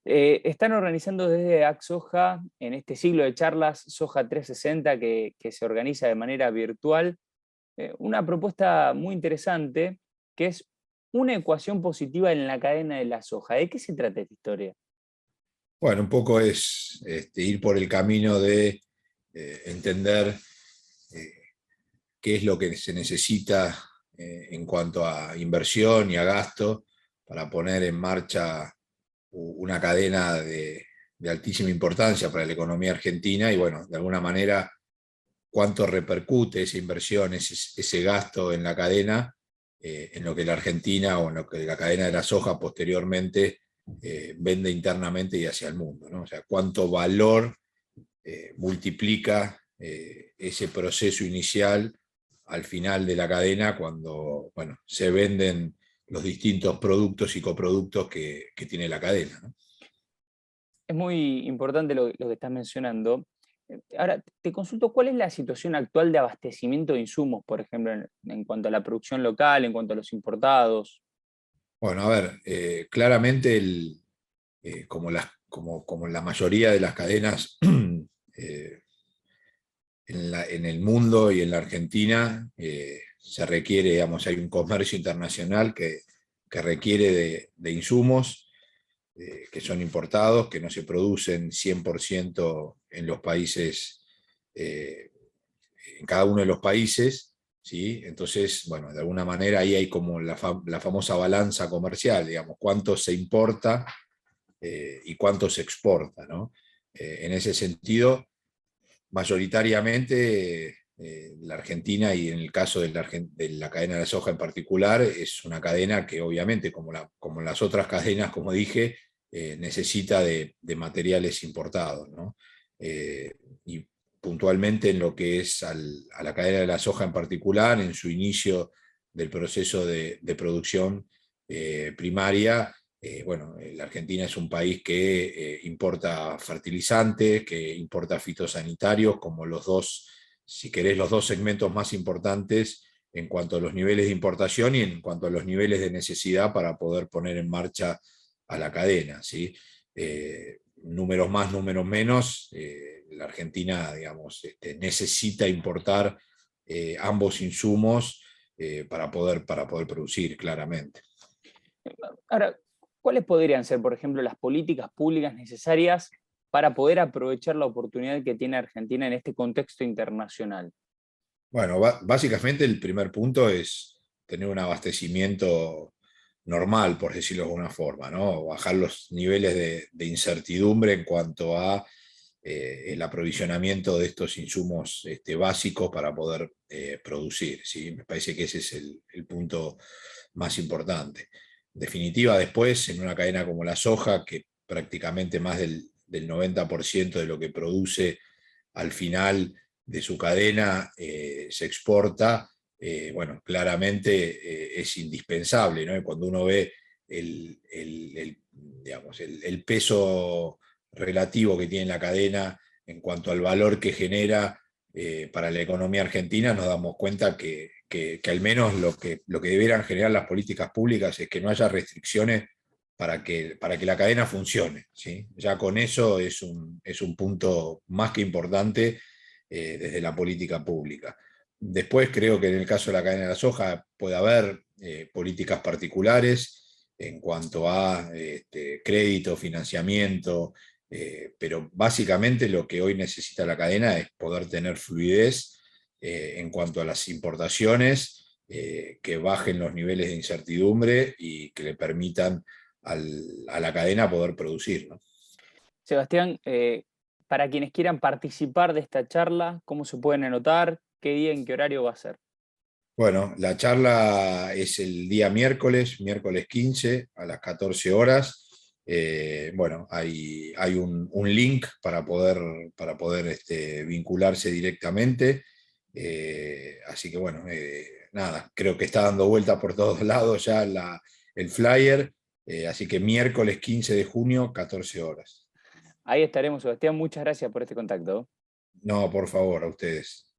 Están organizando desde AgSoja, en este ciclo de charlas Soja 360 que se organiza de manera virtual, una propuesta muy interesante que es una ecuación positiva en la cadena de la soja. ¿De qué se trata esta historia? Bueno, un poco es ir por el camino de entender eh, qué es lo que se necesita en cuanto a inversión y a gasto para poner en marcha una cadena de altísima importancia para la economía argentina y, bueno, de alguna manera, cuánto repercute esa inversión, ese gasto en la cadena, en lo que la Argentina o en lo que la cadena de la soja posteriormente vende internamente y hacia el mundo, ¿no? O sea, cuánto valor multiplica ese proceso inicial al final de la cadena cuando, bueno, se venden los distintos productos y coproductos que tiene la cadena, ¿no? Es muy importante lo que estás mencionando. Ahora, te consulto, ¿cuál es la situación actual de abastecimiento de insumos, por ejemplo, en cuanto a la producción local, en cuanto a los importados? Bueno, a ver, claramente como la mayoría de las cadenas eh, en el mundo y en la Argentina, se requiere, digamos, hay un comercio internacional que requiere de insumos que son importados, que no se producen 100% en los países, eh, en cada uno de los países, ¿sí? Entonces, bueno, de alguna manera ahí hay como la famosa balanza comercial, digamos, cuánto se importa y cuánto se exporta, ¿no? En ese sentido, mayoritariamente la Argentina, y en el caso de la cadena de la soja en particular, es una cadena que obviamente, como las otras cadenas, como dije, necesita de materiales importados, ¿no? Y puntualmente en lo que es a la cadena de la soja en particular, en su inicio del proceso de producción primaria, bueno, la Argentina es un país que importa fertilizantes, que importa fitosanitarios, como los dos, si querés, los dos segmentos más importantes en cuanto a los niveles de importación y en cuanto a los niveles de necesidad para poder poner en marcha a la cadena, ¿sí? Números más, números menos, la Argentina, digamos, necesita importar ambos insumos para poder producir, claramente. Ahora, ¿cuáles podrían ser, por ejemplo, las políticas públicas necesarias para poder aprovechar la oportunidad que tiene Argentina en este contexto internacional? Bueno, básicamente el primer punto es tener un abastecimiento normal, por decirlo de alguna forma, ¿no? Bajar los niveles de incertidumbre en cuanto a el aprovisionamiento de estos insumos básicos para poder producir, ¿sí? Me parece que ese es el punto más importante. En definitiva, después, en una cadena como la soja, que prácticamente más del 90% de lo que produce al final de su cadena se exporta, bueno, claramente es indispensable, ¿no? Y cuando uno ve digamos, el peso relativo que tiene la cadena en cuanto al valor que genera para la economía argentina, nos damos cuenta que al menos lo que debieran generar las políticas públicas es que no haya restricciones para que la cadena funcione, ¿sí? Ya con eso es un punto más que importante desde la política pública. Después creo que en el caso de la cadena de la soja puede haber políticas particulares en cuanto a crédito, financiamiento, pero básicamente lo que hoy necesita la cadena es poder tener fluidez en cuanto a las importaciones, que bajen los niveles de incertidumbre y que le permitan a la cadena poder producir, ¿no? Sebastián, para quienes quieran participar de esta charla, ¿cómo se pueden anotar? ¿Qué día, en qué horario va a ser? Bueno, la charla es el día miércoles 15 a las 14 horas. Bueno, hay un link para poder vincularse directamente. Así que bueno, nada, creo que está dando vuelta por todos lados ya el flyer. Así que miércoles 15 de junio, 14 horas. Ahí estaremos, Sebastián. Muchas gracias por este contacto. No, por favor, a ustedes.